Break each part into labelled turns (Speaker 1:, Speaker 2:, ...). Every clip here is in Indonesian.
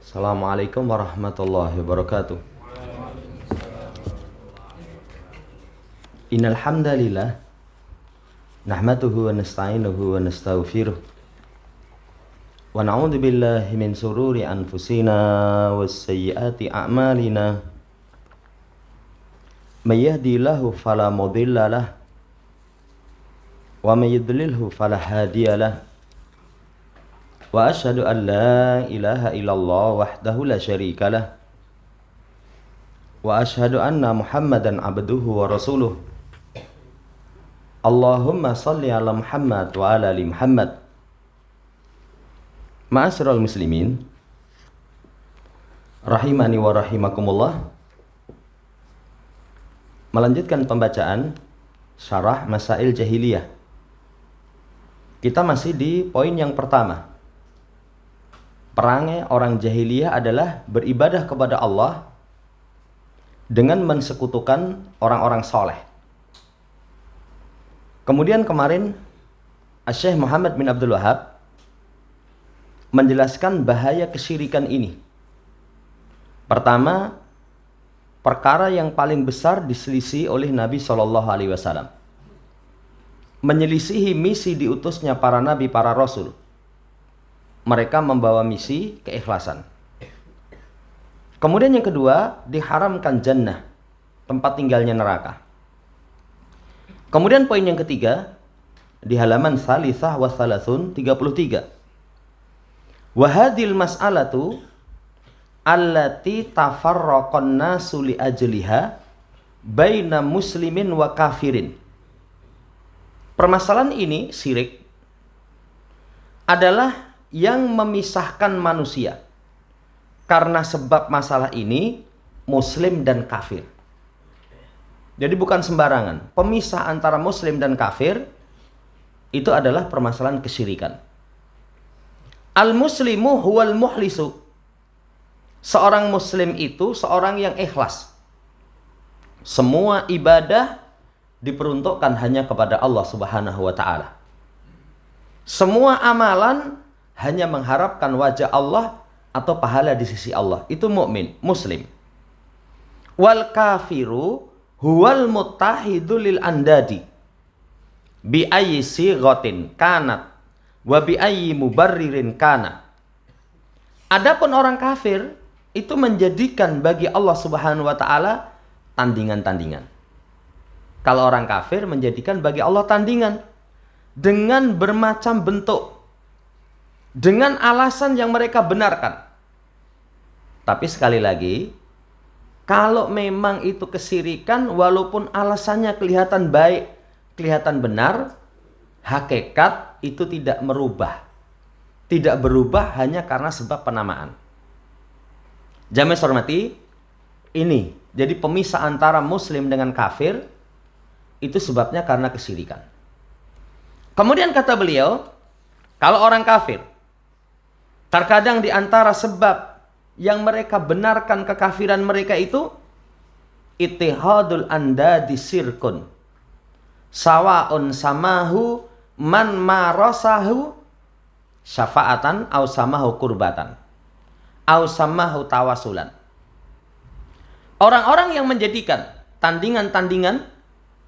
Speaker 1: Assalamualaikum warahmatullahi wabarakatuh. Innal hamdalillah nahmaduhu wa nasta'inuhu wa nastaghfiruh wa na'udzu billahi min sururi anfusina was sayyiati a'malina. May yahdihillahu fala mudilla lahu wa may yudlilhu fala hadiya lahu. Wa asyhadu an la ilaha illallah wahdahu la syarika lah. Wa asyhadu anna Muhammadan abduhu wa rasuluh. Allahumma salli ala Muhammad wa ala ali Muhammad. Ma'asyiral muslimin rahimani wa rahimakumullah. Melanjutkan pembacaan syarah Masail Jahiliyah. Kita masih di poin yang pertama. Perangai orang jahiliyah adalah beribadah kepada Allah dengan mensekutukan orang-orang soleh. Kemudian kemarin Syekh Muhammad bin Abdul Wahab menjelaskan bahaya kesyirikan ini. Pertama, perkara yang paling besar diselisih oleh Nabi SAW, menyelisihi misi diutusnya para nabi, para rasul. Mereka membawa misi keikhlasan. Kemudian yang kedua, diharamkan jannah, tempat tinggalnya neraka. Kemudian poin yang ketiga, di halaman salisah wa salasun 33. Wa hadhil mas'alatu allati tafarraqan nasu li ajliha baina muslimin wa kafirin. Permasalahan ini, syirik, adalah yang memisahkan manusia. Karena sebab masalah ini, muslim dan kafir. Jadi bukan sembarangan. Pemisah antara muslim dan kafir itu adalah permasalahan kesyirikan. Al-muslimu huwal muhlisu. Seorang muslim itu seorang yang ikhlas. Semua ibadah diperuntukkan hanya kepada Allah Subhanahu wa taala. Semua amalan hanya mengharapkan wajah Allah atau pahala di sisi Allah. Itu mukmin, muslim. Wal kafiru huwal muttahidu lil andadi bi ayyi sighatin kanat wa bi ayyi mubarririn kana. Adapun orang kafir itu menjadikan bagi Allah Subhanahu wa taala tandingan-tandingan. Kalau orang kafir menjadikan bagi Allah tandingan dengan bermacam bentuk, dengan alasan yang mereka benarkan. Tapi sekali lagi, kalau memang itu kesyirikan, walaupun alasannya kelihatan baik, kelihatan benar, hakikat itu tidak merubah. Tidak berubah hanya karena sebab penamaan. Jamaah hormati, ini jadi pemisah antara muslim dengan kafir, itu sebabnya karena kesyirikan. Kemudian kata beliau, kalau orang kafir, terkadang di antara sebab yang mereka benarkan kekafiran mereka itu ittihadul andadi sirkun sawaun samahu man marasahu syafa'atan au samahu kurbatan au samahu tawasulan. Orang-orang yang menjadikan tandingan-tandingan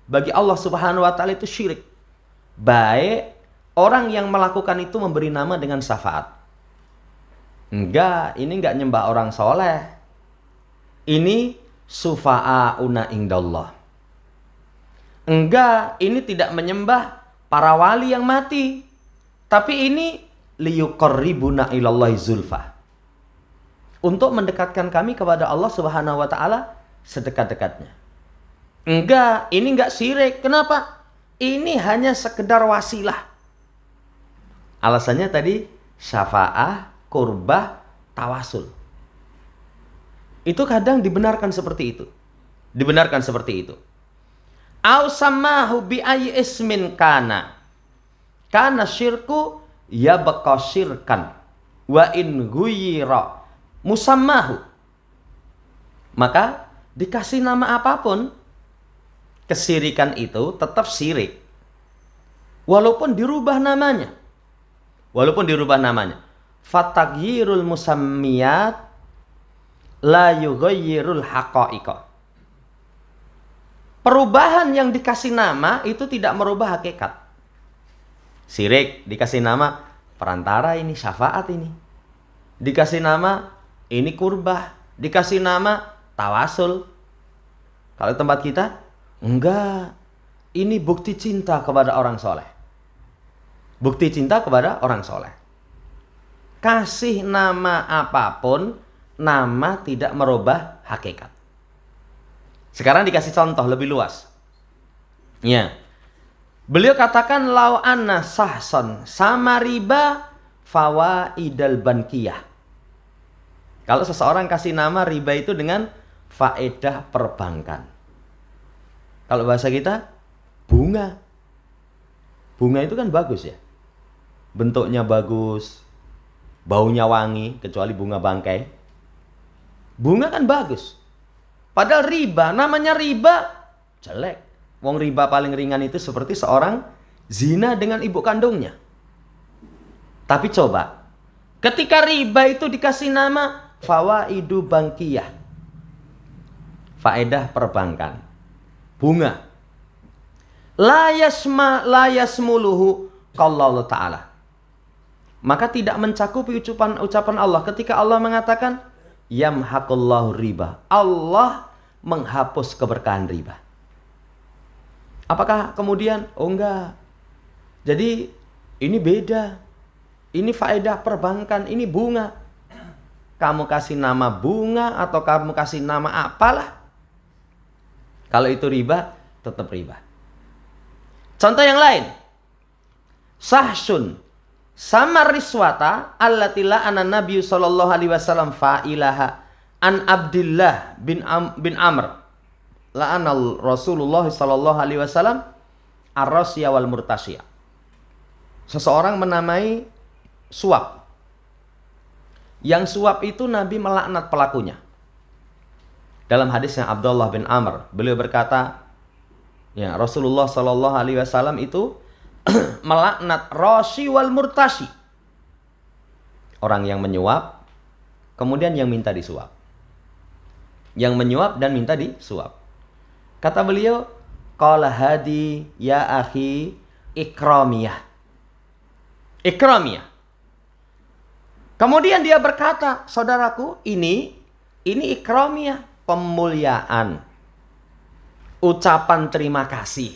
Speaker 1: bagi Allah Subhanahu wa taala itu syirik. Baik orang yang melakukan itu memberi nama dengan syafaat. Enggak, ini enggak nyembah orang soleh. Ini sufa'auna indallah. Enggak, ini tidak menyembah para wali yang mati. Tapi ini liyuqarribuna ilallahi zulfa. Untuk mendekatkan kami kepada Allah Subhanahu wa taala sedekat-dekatnya. Enggak, ini enggak syirik. Kenapa? Ini hanya sekedar wasilah. Alasannya tadi syafa'ah, kurbah, tawasul. Itu kadang dibenarkan seperti itu. Dibenarkan seperti itu. Au samahu bi ayyi ismin kana. Kana syirku yabqa syirkan. Wa in ghuyira musammahu. Maka dikasih nama apapun, kesyirikan itu tetap syirik. Walaupun dirubah namanya. Walaupun dirubah namanya. Fatagyirul musammiyat la yughayyirul haqa'iqa. Perubahan yang dikasih nama itu tidak merubah hakikat. Syirik dikasih nama perantara, ini syafaat ini. Dikasih nama ini kurbah, dikasih nama tawasul. Kalau tempat kita enggak. Ini bukti cinta kepada orang soleh. Bukti cinta kepada orang soleh. Kasih nama apapun, nama tidak merubah hakikat. Sekarang dikasih contoh lebih luas. Ya. Beliau katakan lau anna sahson sama riba fawaidal bankiyah. Kalau seseorang kasih nama riba itu dengan faedah perbankan. Kalau bahasa kita bunga. Bunga itu kan bagus ya. Bentuknya bagus, baunya wangi, kecuali bunga bangkai. Bunga kan bagus. Padahal riba, namanya riba jelek. Wong riba paling ringan itu seperti seorang zina dengan ibu kandungnya. Tapi coba, ketika riba itu dikasih nama fawaidu bankiyah, faedah perbankan, bunga, la yasmuluhu qallallahu ta'ala, maka tidak mencakupi ucapan Allah ketika Allah mengatakan yamhaqullahu riba, Allah menghapus keberkahan riba. Apakah kemudian oh enggak, jadi ini beda, ini faedah perbankan, ini bunga, kamu kasih nama bunga atau kamu kasih nama apalah, kalau itu riba tetap riba. Contoh yang lain, sahsun sama riswata allati la'ana Nabi sallallahu alaihi wasallam fa'ilaha an Abdullah bin Amr la'ana Rasulullah sallallahu alaihi wasallam ar-rasya wal murtasya. Seseorang menamai suap. Yang suap itu Nabi melaknat pelakunya. Dalam hadisnya Abdullah bin Amr, beliau berkata, ya, Rasulullah sallallahu alaihi wasallam itu melaknat rashi wal murtashi, orang yang menyuap kemudian yang minta disuap, yang menyuap dan minta disuap. Kata beliau, qala hadi ya akhi ikramiyah, ikramiyah. Kemudian dia berkata, saudaraku, ini ikramiyah, pemuliaan, ucapan terima kasih.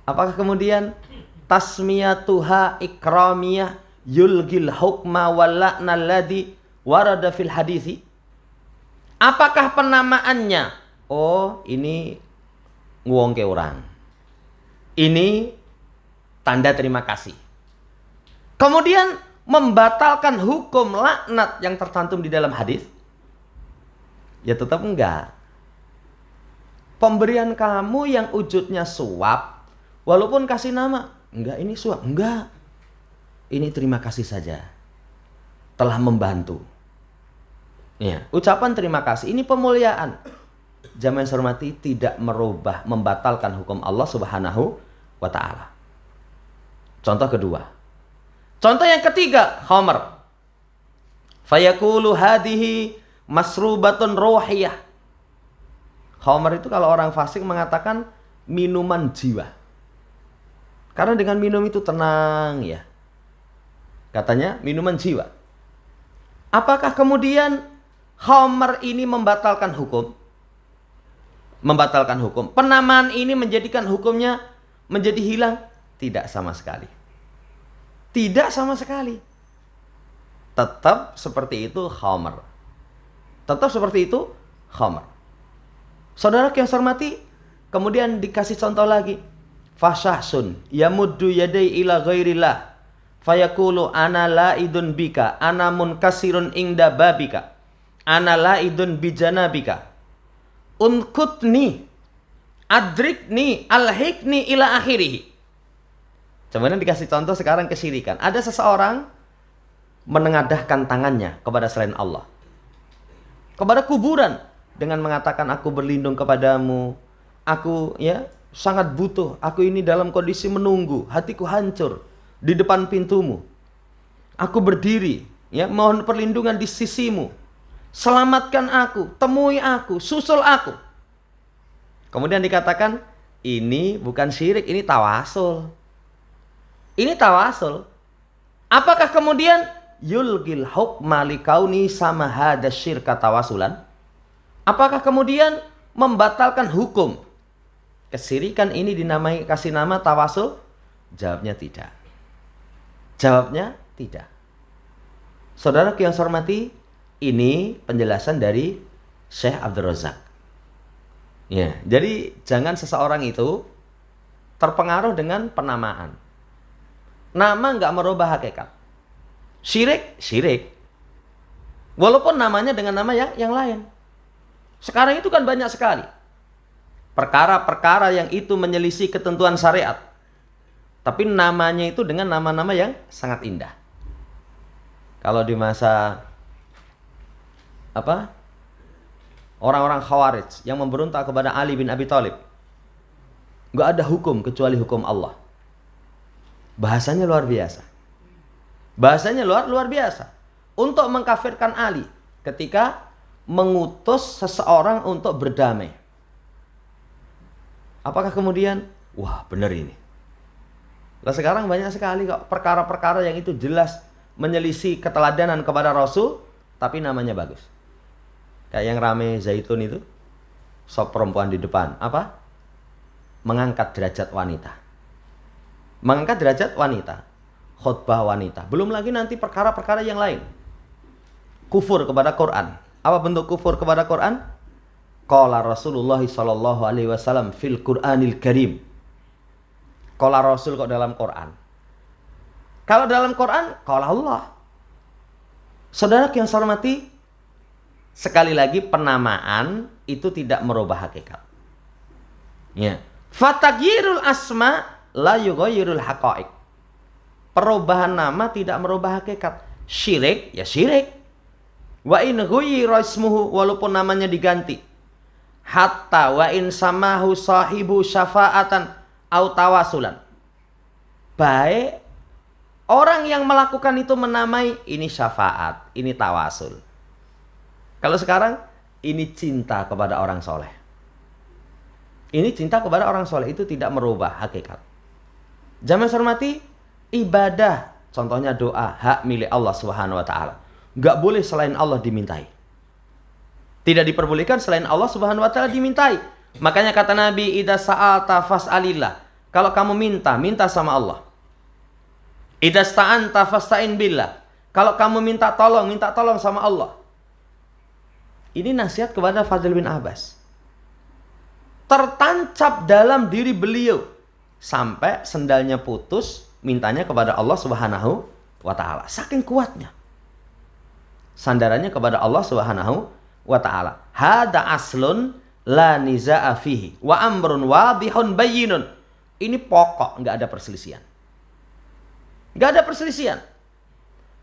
Speaker 1: Apakah kemudian tasmiyatuha ikramiyah yulgil hukma wal la'na alladhi warada fil hadithi? Apakah penamaannya? Oh, ini nguwongke orang. Ini tanda terima kasih. Kemudian membatalkan hukum laknat yang tercantum di dalam hadis? Ya tetap enggak. Pemberian kamu yang wujudnya suap, walaupun kasih nama, enggak ini suap, enggak. Ini terima kasih saja. Telah membantu. Ya, ucapan terima kasih, ini pemuliaan. Jamaah yang hormati, tidak merubah, membatalkan hukum Allah Subhanahu wa ta'ala. Contoh kedua. Contoh yang ketiga, khamr. Fayaqulu hadihi masrubatun ruhiyah. Khamr itu kalau orang fasik mengatakan minuman jiwa. Karena dengan minum itu tenang ya. Katanya minuman jiwa. Apakah kemudian khamr ini membatalkan hukum? Membatalkan hukum. Penamaan ini menjadikan hukumnya menjadi hilang? Tidak sama sekali. Tidak sama sekali. Tetap seperti itu khamr. Tetap seperti itu khamr. Saudara yang saya hormati, kemudian dikasih contoh lagi. Fasyahsun yamuddu yadai ila ghairillah fayaqulu ana laidun bika ana munkasirun inda babika ana laidun bijanabika unkutni adrikni alhikni ila akhirih. Kemudian dikasih contoh sekarang kesyirikan. Ada seseorang menengadahkan tangannya kepada selain Allah, kepada kuburan, dengan mengatakan aku berlindung kepadamu, aku ya sangat butuh, aku ini dalam kondisi menunggu, hatiku hancur di depan pintumu. Aku berdiri, ya, mohon perlindungan di sisimu. Selamatkan aku, temui aku, susul aku. Kemudian dikatakan, ini bukan syirik, ini tawasul. Ini tawasul. Apakah kemudian yulgil hukma likauni sama hada syirka tawasulan? Apakah kemudian membatalkan hukum kesirikan ini dinamai kasih nama tawasul? Jawabnya tidak. Jawabnya tidak. Saudara yang saya hormati, ini penjelasan dari Syekh Abdul Razak. Ya, jadi jangan seseorang itu terpengaruh dengan penamaan. Nama nggak merubah hakikat. Syirik, syirik. Walaupun namanya dengan nama yang lain. Sekarang itu kan banyak sekali perkara-perkara yang itu menyelisih ketentuan syariat. Tapi namanya itu dengan nama-nama yang sangat indah. Kalau di masa orang-orang Khawarij yang memberontak kepada Ali bin Abi Thalib, nggak ada hukum kecuali hukum Allah. Bahasanya luar biasa. Bahasanya luar biasa. Untuk mengkafirkan Ali ketika mengutus seseorang untuk berdamai. Apakah kemudian, wah benar ini. Lah sekarang banyak sekali kok perkara-perkara yang itu jelas menyelisih keteladanan kepada Rasul, tapi namanya bagus. Kayak yang rame Zaitun itu, sop perempuan di depan. Apa? Mengangkat derajat wanita. Mengangkat derajat wanita. Khutbah wanita. Belum lagi nanti perkara-perkara yang lain. Kufur kepada Quran. Apa bentuk kufur kepada Quran? Qala Rasulullah sallallahu alaihi wasallam fil Qur'anil Karim. Qala Rasul kok dalam Quran. Kalau dalam Quran, qala Allah. Saudara yang saya hormati, sekali lagi penamaan itu tidak merubah hakikat. Ya. Fataghirul asma la yughayyirul haqa'iq. Perubahan nama tidak merubah hakikat. Syirik, ya syirik. Wa in ghayyira ismuhu, walaupun namanya diganti. Hatta wa in samahu sahibu syafa'atan au tawasulan. Baik orang yang melakukan itu menamai ini syafaat, ini tawasul. Kalau sekarang ini cinta kepada orang soleh. Ini cinta kepada orang soleh itu tidak merubah hakikat. Jamaah hormati, ibadah, contohnya doa, hak milik Allah Subhanahu wa taala. Enggak boleh selain Allah dimintai. Tidak diperbolehkan selain Allah Subhanahu wa taala dimintai. Makanya kata Nabi, idza sa'alta fas'alillah. Kalau kamu minta, minta sama Allah. Idza sta'anta fasta'in billah. Kalau kamu minta tolong sama Allah. Ini nasihat kepada Fadl bin Abbas. Tertancap dalam diri beliau sampai sendalnya putus, mintanya kepada Allah Subhanahu wa taala. Saking kuatnya. Sandarannya kepada Allah Subhanahu wa taala. Hada aslun la niza'a fihi wa amrun wadihun bayyinun. Ini pokok, nggak ada perselisihan. Nggak ada perselisihan.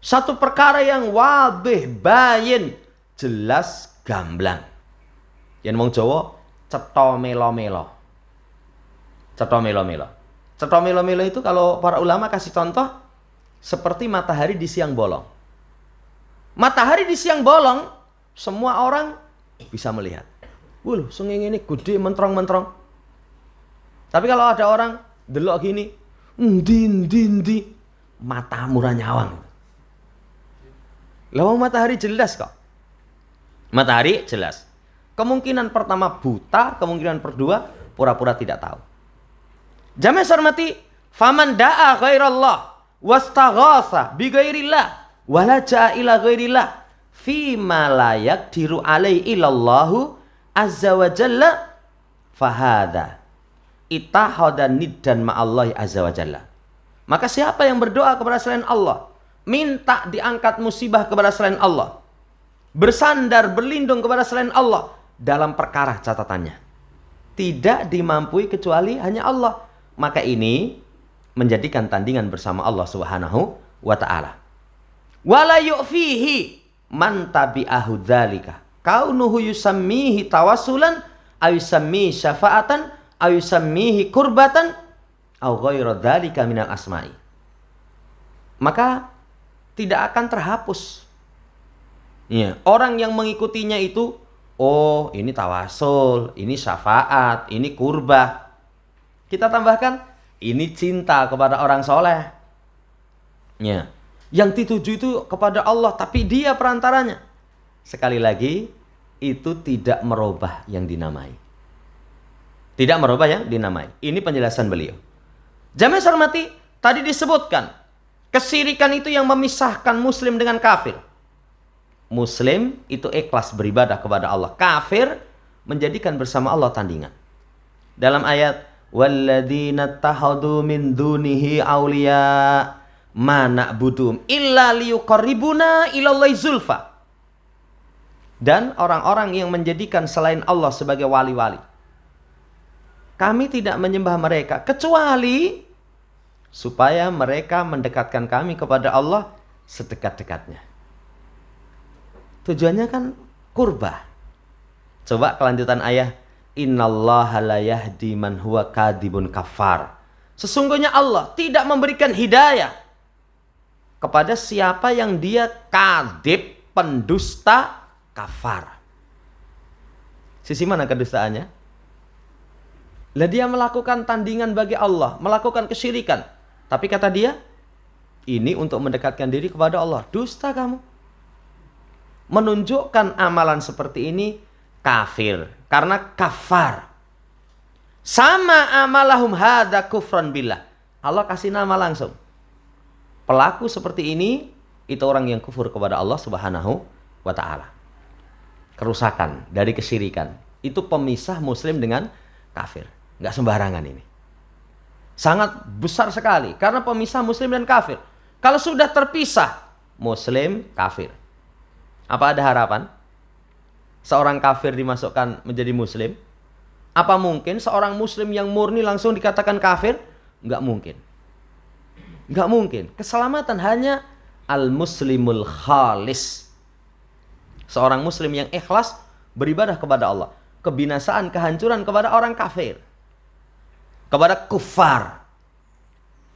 Speaker 1: Satu perkara yang wadih, bayin, jelas, gamblang. Yang ngomong Jawa, cetha melo-melo. Cetha melo-melo. Cetha melo-melo itu kalau para ulama kasih contoh seperti matahari di siang bolong. Matahari di siang bolong, semua orang bisa melihat. Wuluh, sengeng ini gede mentrong-mentrong. Tapi kalau ada orang delok gini, ndi, mata murah nyawang. Lawang matahari jelas kok. Matahari jelas. Kemungkinan pertama buta, kemungkinan kedua pura-pura tidak tahu. Jamaah hormati, faman da'a ghairallah wastaghatha bi ghairillah walaja ila ghairillah fima la yaqdiru alaihi illallahu azza wa jalla fahada itahada niddan ma'allahi azza wa jalla. Maka siapa yang berdoa kepada selain Allah, minta diangkat musibah kepada selain Allah, bersandar berlindung kepada selain Allah, dalam perkara catatannya tidak dimampui kecuali hanya Allah, maka ini menjadikan tandingan bersama Allah Subhanahu wa taala. Wala yu'fihi man tabi'ahu dzalika kaunuhu yusammihi tawassulan aw yusammihi syafa'atan aw yusammihi kurbatan aw ghairu dzalika minal asma'i. Maka tidak akan terhapus. Ya, orang yang mengikutinya itu, oh ini tawasul, ini syafaat, ini kurbah. Kita tambahkan, ini cinta kepada orang soleh. Ya. Yang dituju itu kepada Allah, tapi dia perantaranya. Sekali lagi, itu tidak merubah yang dinamai. Tidak merubah yang dinamai. Ini penjelasan beliau. Jamaah hormati, tadi disebutkan, kesyirikan itu yang memisahkan muslim dengan kafir. Muslim itu ikhlas beribadah kepada Allah. Kafir menjadikan bersama Allah tandingan. Dalam ayat, walladzina tahadu min dunihi awliya ma na'budum illa liyuqarribuna ilallahi zulfa. Dan orang-orang yang menjadikan selain Allah sebagai wali-wali, kami tidak menyembah mereka kecuali supaya mereka mendekatkan kami kepada Allah sedekat-dekatnya. Tujuannya kan kurbah. Coba kelanjutan ayat, innallaha la yahdi man huwa kadibun kafar. Sesungguhnya Allah tidak memberikan hidayah kepada siapa yang dia kadib, pendusta, kafar. Sisi mana kedustaannya? Lah dia melakukan tandingan bagi Allah, melakukan kesyirikan. Tapi kata dia, ini untuk mendekatkan diri kepada Allah. Dusta kamu. Menunjukkan amalan seperti ini kafir. Karena kafar. Sama amalahum hadza kufran billah. Allah kasih nama langsung. Pelaku seperti ini, itu orang yang kufur kepada Allah subhanahu wa ta'ala. Kerusakan dari kesyirikan. Itu pemisah muslim dengan kafir. Nggak sembarangan ini. Sangat besar sekali. Karena pemisah muslim dan kafir. Kalau sudah terpisah, muslim, kafir. Apa ada harapan? Seorang kafir dimasukkan menjadi muslim? Apa mungkin seorang muslim yang murni langsung dikatakan kafir? Nggak mungkin. Nggak mungkin. Keselamatan hanya al-muslimul khalis. Seorang muslim yang ikhlas beribadah kepada Allah. Kebinasaan, kehancuran kepada orang kafir. Kepada kufar.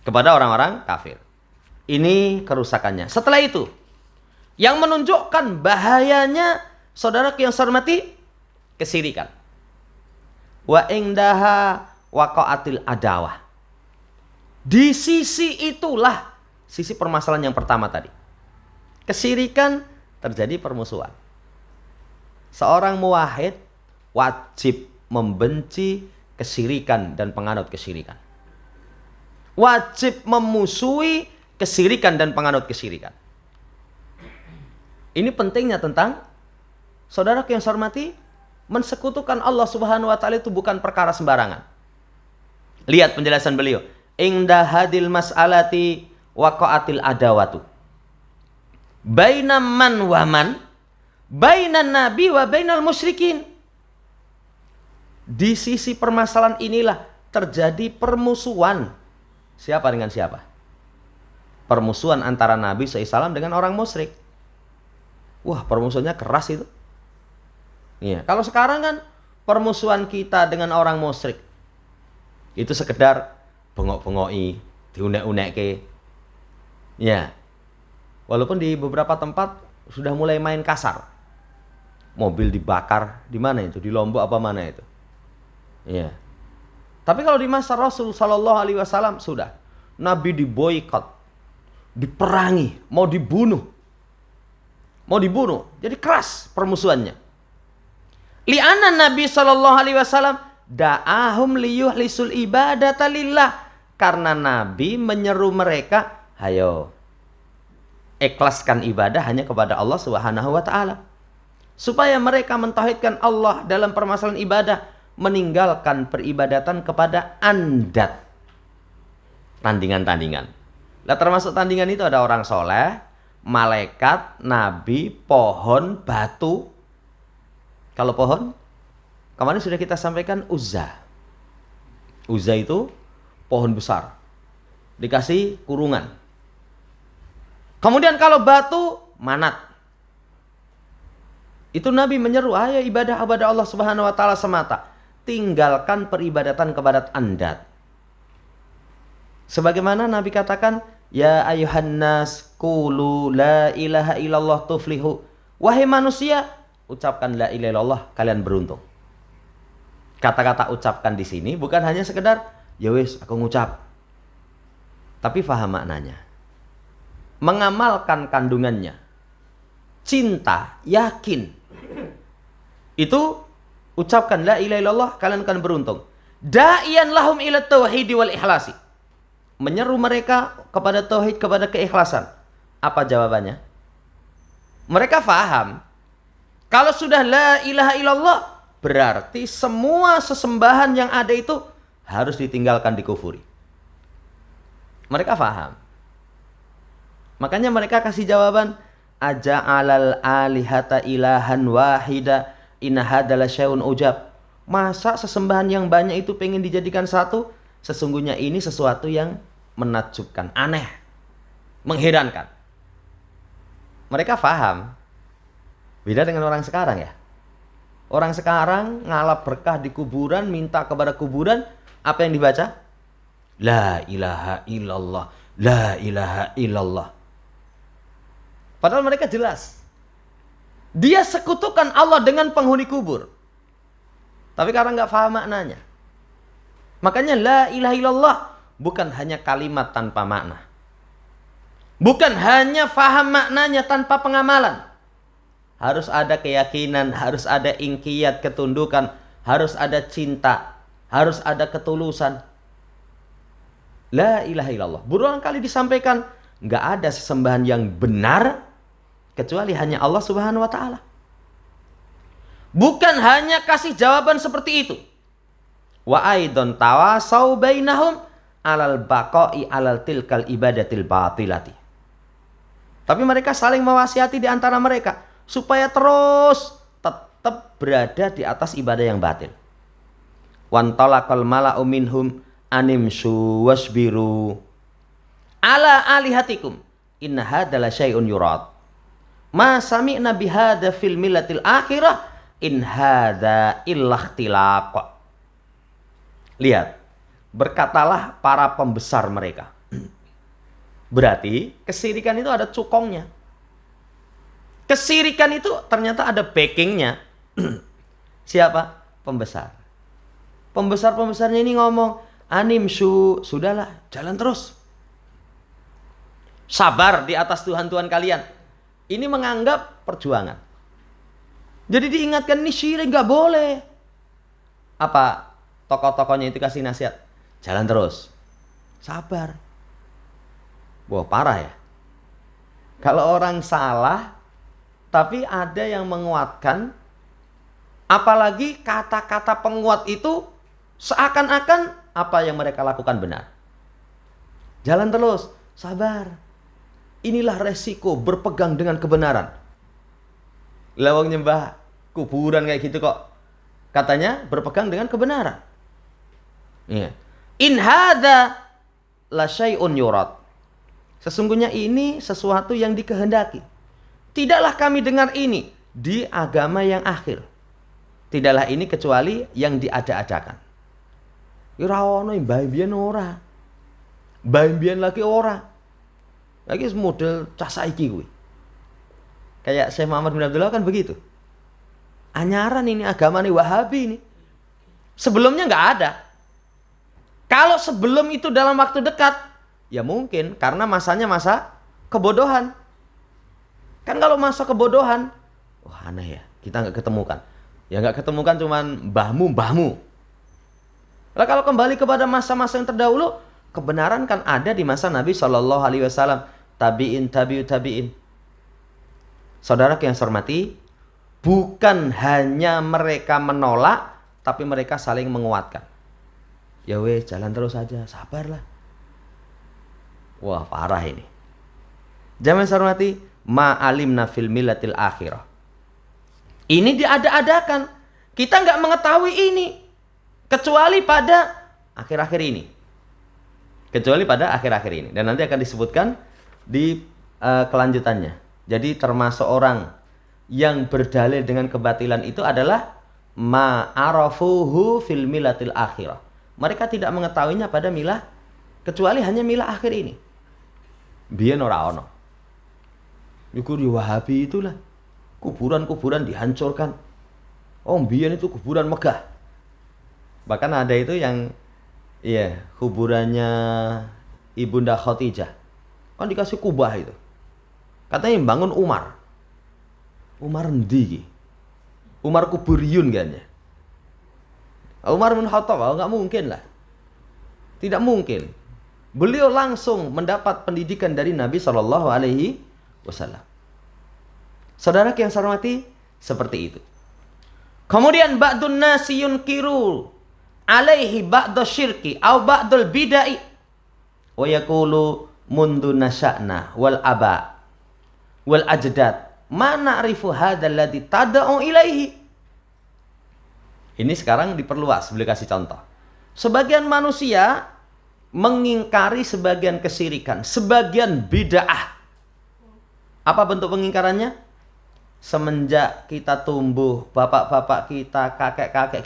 Speaker 1: Kepada orang-orang kafir. Ini kerusakannya. Setelah itu, yang menunjukkan bahayanya, saudara yang saya hormati, kesyirikan. Wa indaha waqa'atil adawah. Di sisi itulah sisi permasalahan yang pertama tadi. Kesyirikan terjadi permusuhan. Seorang muwahhid wajib membenci kesyirikan dan penganut kesyirikan. Wajib memusuhi kesyirikan dan penganut kesyirikan. Ini pentingnya tentang, saudara yang saya hormati, mensekutukan Allah subhanahu wa ta'ala itu bukan perkara sembarangan. Lihat penjelasan beliau. Inda hadil mas'alati waqa'atil adawatu. Baina man wa man, bainan nabi wa bainal musyrikin. Di sisi permasalahan inilah terjadi permusuhan. Siapa dengan siapa? Permusuhan antara Nabi SAW dengan orang musyrik. Wah, permusuhannya keras itu. Iya. Kalau sekarang kan permusuhan kita dengan orang musyrik itu sekedar bengok-bengoki, diunek-unekke. Ya. Walaupun di beberapa tempat sudah mulai main kasar. Mobil dibakar, di mana itu? Di Lombok apa mana itu? Iya. Tapi kalau di masa Rasul sallallahu alaihi wasallam sudah Nabi diboikot, diperangi, mau dibunuh. Jadi keras permusuhannya. Li'anna Nabi sallallahu alaihi wasallam da'ahum liyuhlisul ibadata lillah. Karena Nabi menyeru mereka, hayo ikhlaskan ibadah hanya kepada Allah subhanahu wa ta'ala. Supaya mereka mentauhidkan Allah dalam permasalahan ibadah, meninggalkan peribadatan kepada andat. Tandingan-tandingan. Lah termasuk tandingan itu ada orang soleh, malaikat, nabi, pohon, batu. Kalau pohon, kemarin sudah kita sampaikan Uzza. Uzza itu pohon besar. Dikasih kurungan. Kemudian kalau batu, Manat. Itu Nabi menyeru, ayo ibadah kepada Allah subhanahu wa ta'ala semata. Tinggalkan peribadatan kepada andat. Sebagaimana Nabi katakan, Ya ayuhan nas qulu la ilaha illallah tuflihu. Wahai manusia, ucapkan la ilaha illallah, kalian beruntung. Kata-kata ucapkan di sini bukan hanya sekedar ya wis aku ngucap. Tapi faham maknanya. Mengamalkan kandungannya. Cinta, yakin. Itu ucapkan la ilaha illallah, kalian akan beruntung. Da'iyan lahum ila tauhidi wal ikhlasi. Menyeru mereka kepada tauhid, kepada keikhlasan. Apa jawabannya? Mereka faham. Kalau sudah la ilaha illallah, berarti semua sesembahan yang ada itu harus ditinggalkan, dikufuri. Mereka faham. Makanya mereka kasih jawaban, aja'alal alihata ilahan wahida inna hadala syai'un ujab. Masa sesembahan yang banyak itu pengen dijadikan satu? Sesungguhnya ini sesuatu yang menakjubkan, aneh, mengherankan. Mereka faham. Beda dengan orang sekarang ya. Orang sekarang ngalap berkah di kuburan, minta kepada kuburan, apa yang dibaca? La ilaha illallah, la ilaha illallah. Padahal mereka jelas. Dia sekutukan Allah dengan penghuni kubur. Tapi karena nggak paham maknanya. Makanya la ilaha illallah bukan hanya kalimat tanpa makna. Bukan hanya paham maknanya tanpa pengamalan. Harus ada keyakinan, harus ada ingkiyat, ketundukan, harus ada cinta, harus ada ketulusan. La ilaha illallah. Berulang kali disampaikan, nggak ada sesembahan yang benar kecuali hanya Allah Subhanahu wa taala. Bukan hanya kasih jawaban seperti itu. Wa aidon tawasau bainahum alal baqa'i alal tilkal ibadatil batilati. Tapi mereka saling mewasiati di antara mereka supaya terus tetap berada di atas ibadah yang batil. Wan talaqal mala'u minhum animshu wasbiru ala alihatikum inna hadala syai'un yurad. Ma sami'na bihada fil millatil akhirah in hada illa ikhtilaq. Lihat, berkatalah para pembesar mereka. Berarti kesirikan itu ada cukongnya. Kesirikan itu ternyata ada backingnya. Siapa? Pembesar. Pembesar-pembesarnya ini ngomong, animshu, sudahlah, jalan terus. Sabar di atas Tuhan-Tuhan kalian. Ini menganggap perjuangan. Jadi diingatkan ini syirik, nggak boleh. Apa tokoh-tokohnya itu kasih nasihat? Jalan terus. Sabar. Wah, parah ya. Kalau orang salah, tapi ada yang menguatkan, apalagi kata-kata penguat itu seakan-akan apa yang mereka lakukan benar. Jalan terus, sabar. Inilah resiko berpegang dengan kebenaran. Lawang nyembah kuburan kayak gitu kok. Katanya berpegang dengan kebenaran. Iya. In hadza la syai'un yurad. Sesungguhnya ini sesuatu yang dikehendaki. Tidaklah kami dengar ini di agama yang akhir. Tidaklah ini kecuali yang diada-adakan. Ora ono mbah mbiyen ora. Mbah mbiyen lagi ora. Lagi model cah saiki kuwi. Kayak Syekh Muhammad bin Abdullah kan begitu. Anyaran ini agama nih Wahabi ini. Sebelumnya nggak ada. Kalau sebelum itu dalam waktu dekat, ya mungkin karena masanya masa kebodohan. Kan kalau masa kebodohan, wah aneh ya, kita nggak ketemukan. Ya nggak ketemukan cuman mbahmu. Lah kalau kembali kepada masa-masa yang terdahulu, kebenaran kan ada di masa Nabi Shallallahu Alaihi Wasallam. Tabi'in. Saudara yang saya hormati, bukan hanya mereka menolak, tapi mereka saling menguatkan. Ya weh, jalan terus aja, sabarlah. Wah parah ini. Jangan saya hormati, ma'alimna fil millatil akhirah. Ini diada-adakan. Kita nggak mengetahui ini kecuali pada akhir-akhir ini. Dan nanti akan disebutkan di kelanjutannya. Jadi termasuk orang yang berdalil dengan kebatilan itu adalah ma'arafuhu fil millatil akhirah. Mereka tidak mengetahuinya pada milah kecuali hanya milah akhir ini. Biyen ora ono. Iku Wahabi itulah. Kuburan-kuburan dihancurkan. Oh, biyen itu kuburan megah. Bahkan ada itu yang kuburannya Ibunda Khadijah. Kan dikasih kubah itu. Katanya yang bangun Umar. Umar endi? Umar Kuburiyun kan ya. Umar bin Khattab, enggak mungkin lah. Tidak mungkin. Beliau langsung mendapat pendidikan dari Nabi Shallallahu Alaihi Wasallam. Saudara yang saya hormati, seperti itu. Kemudian ba'dun nasi yunkiru alaihi ba'da syirki au ba'dul bidai wa yaqulu mundu nasya'na wal aba wal ajdad ma na'rifu hadzal ladzi tad'u ilaihi. Ini sekarang diperluas, boleh kasih contoh. Sebagian manusia mengingkari sebagian kesyirikan, sebagian bid'ah. Apa bentuk pengingkarannya? Semenjak kita tumbuh, bapak-bapak kita, kakek-kakek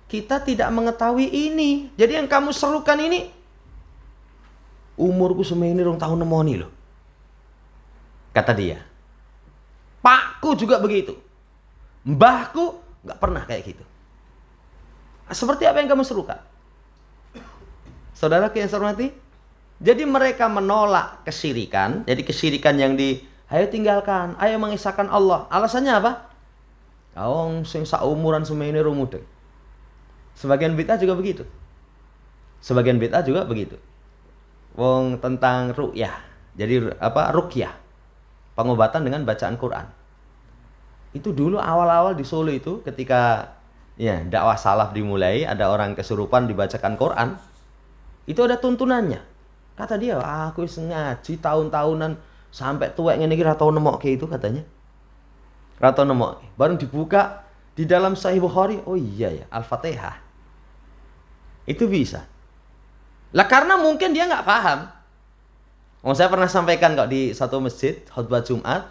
Speaker 1: kita tidak mengetahui ini. Jadi yang kamu serukan ini, umurku semene 2 tahun nemoni loh. Kata dia. Pakku juga begitu. Mbahku nggak pernah kayak gitu. Seperti apa yang kamu serukan? Saudara yang saya hormati, jadi mereka menolak kesyirikan. Jadi kesyirikan yang ayo tinggalkan, ayo mengisahkan Allah. Alasannya apa? Kau sing saumuran semene rumudeng. Sebagian bid'ah juga begitu. Sebagian bid'ah juga begitu. Wong tentang ruqyah. Jadi apa? Ruqyah. Pengobatan dengan bacaan Quran. Itu dulu awal-awal di Solo itu ketika dakwah salaf dimulai, ada orang kesurupan dibacakan Quran. Itu ada tuntunannya. Kata dia, aku ngaji tahun-tahunan sampai tuwek ngene iki ra tau nemokke itu katanya. Ra tau nemokke. Baru dibuka di dalam Sahih Bukhari, oh iya ya, Al-Fatihah. Itu bisa. Lah karena mungkin dia nggak paham. Saya pernah sampaikan kok di satu masjid khutbah Jumat,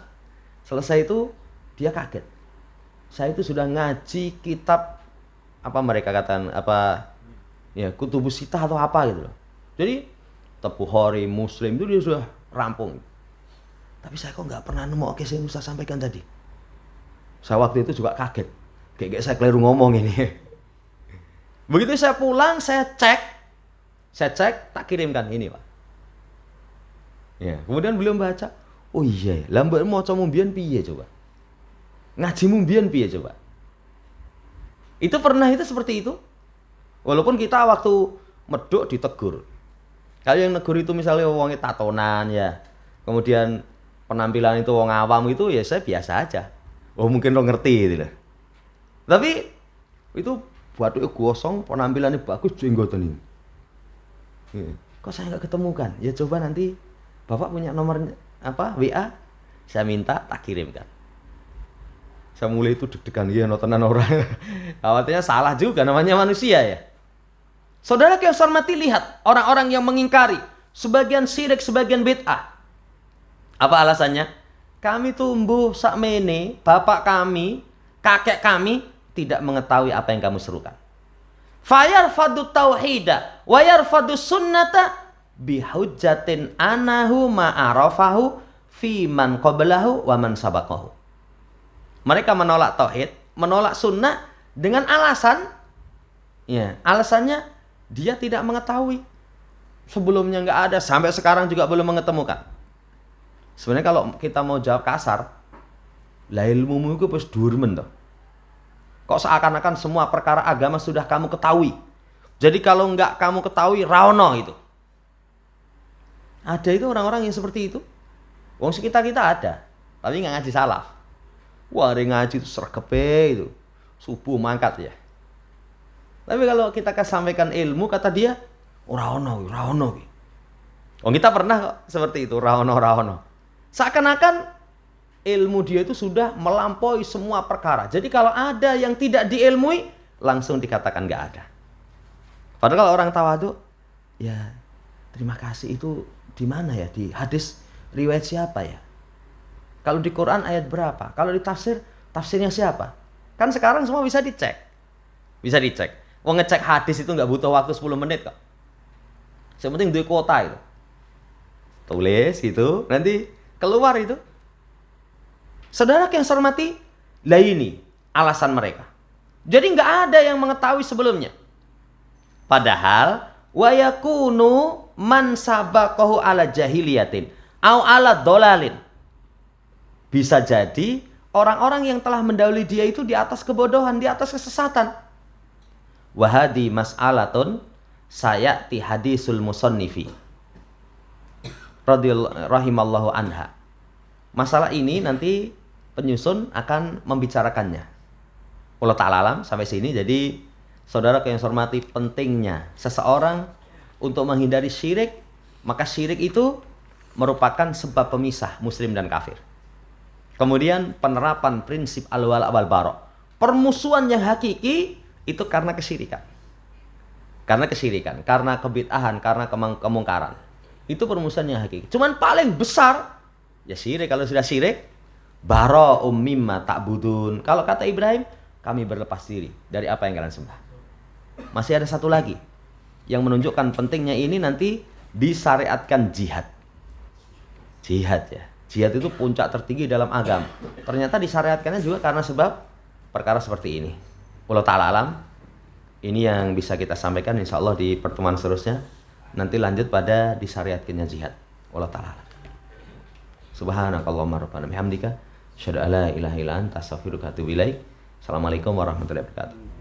Speaker 1: selesai itu dia kaget. Saya itu sudah ngaji kitab apa mereka katakan Kutubus Sittah atau apa gitu loh. Jadi Bukhari, Muslim itu dia sudah rampung. Tapi saya kok nggak pernah nemu oke saya Ustaz sampaikan tadi. Saya waktu itu juga kaget. Kayak saya keliru ngomong ini. Begitu saya pulang, saya cek, tak kirimkan ini Pak. Kemudian beliau baca, oh iya, lambat mau coba mbiyen piye coba. Ngajimu mbiyen piye coba. Itu pernah itu seperti itu. Walaupun kita waktu medok ditegur. Kalau yang negur itu misalnya wongnya tatonan ya. Kemudian penampilan itu wong awam itu ya saya biasa aja. Oh mungkin lo ngerti gitu loh. Tapi itu batuknya gosong, penampilannya bagus, jenggotan ini. Kok saya nggak ketemukan? Ya coba nanti Bapak punya nomor WA, saya minta tak kirimkan. Saya mulai itu deg-degan notenan orang. Khawatirnya salah juga, namanya manusia ya. Saudara yang saya hormati, lihat orang-orang yang mengingkari sebagian syirik, sebagian bid'ah. Apa alasannya? Kami tumbuh sakmene, bapak kami, kakek kami tidak mengetahui apa yang kamu serukan. Fayarfadu tauhida wa yarfadu sunnata bihujjatin anahu ma'arafahu fi man qablahu wa man sabaqahu. Mereka menolak tauhid, menolak sunnah dengan alasannya dia tidak mengetahui. Sebelumnya nggak ada, sampai sekarang juga belum mengetemukan. Sebenarnya kalau kita mau jawab kasar, lah ilmumu itu pas durmen toh. Kok seakan-akan semua perkara agama sudah kamu ketahui. Jadi kalau nggak kamu ketahui, raono itu. Ada itu orang-orang yang seperti itu. Wong sekitar kita ada, tapi nggak ngaji salaf. Wah, ada ngaji itu sergepe itu. Subuh mangkat ya. Tapi kalau kita sampaikan ilmu, kata dia, raono. Oh, kita pernah kok seperti itu, raono. Seakan-akan ilmu dia itu sudah melampaui semua perkara. Jadi kalau ada yang tidak diilmui, langsung dikatakan nggak ada. Padahal kalau orang tawadhu, ya terima kasih itu di mana ya? Di hadis riwayat siapa ya? Kalau di Quran ayat berapa? Kalau di tafsir, tafsirnya siapa? Kan sekarang semua bisa dicek. Bisa dicek. Mau ngecek hadis itu nggak butuh waktu 10 menit kok. Yang penting duit kuota itu. tulis gitu, nanti keluar itu. Saudara yang saya hormati, lah ini alasan mereka. Jadi nggak ada yang mengetahui sebelumnya. Padahal wa yakunu man sabaqahu ala jahiliyatin au ala dolalin. Bisa jadi orang-orang yang telah mendahului dia itu di atas kebodohan, di atas kesesatan. Wahadi mas'alatun sayati hadisul musannifi rahimallahu anha. Masalah ini nanti penyusun akan membicarakannya. Allah ta'ala alam sampai sini. Jadi saudara yang saya hormati, pentingnya seseorang untuk menghindari syirik, maka syirik itu merupakan sebab pemisah muslim dan kafir. Kemudian penerapan prinsip al-wala' wal bara'. Permusuhan yang hakiki itu karena kesyirikan. Karena kesyirikan, karena kebid'ahan, karena kemungkaran. Itu permusuhan yang hakiki. Cuman paling besar ya syirik. Kalau sudah syirik, bara'um mimma ta'budun. Kalau kata Ibrahim, kami berlepas diri dari apa yang kalian sembah. Masih ada satu lagi yang menunjukkan pentingnya ini, nanti disyariatkan jihad. Jihad ya. Jihad itu puncak tertinggi dalam agama. Ternyata disyariatkannya juga karena sebab perkara seperti ini. Allah ta'ala alam. Ini yang bisa kita sampaikan, insya Allah di pertemuan seterusnya. Nanti lanjut pada disyariatkannya jihad. Allah ta'ala alam. Subhanakallahumma rabbana bihamdika asyhadu an la ilaha illa anta astaghfiruka wa atubu ilaik. Assalamualaikum warahmatullahi wabarakatuh.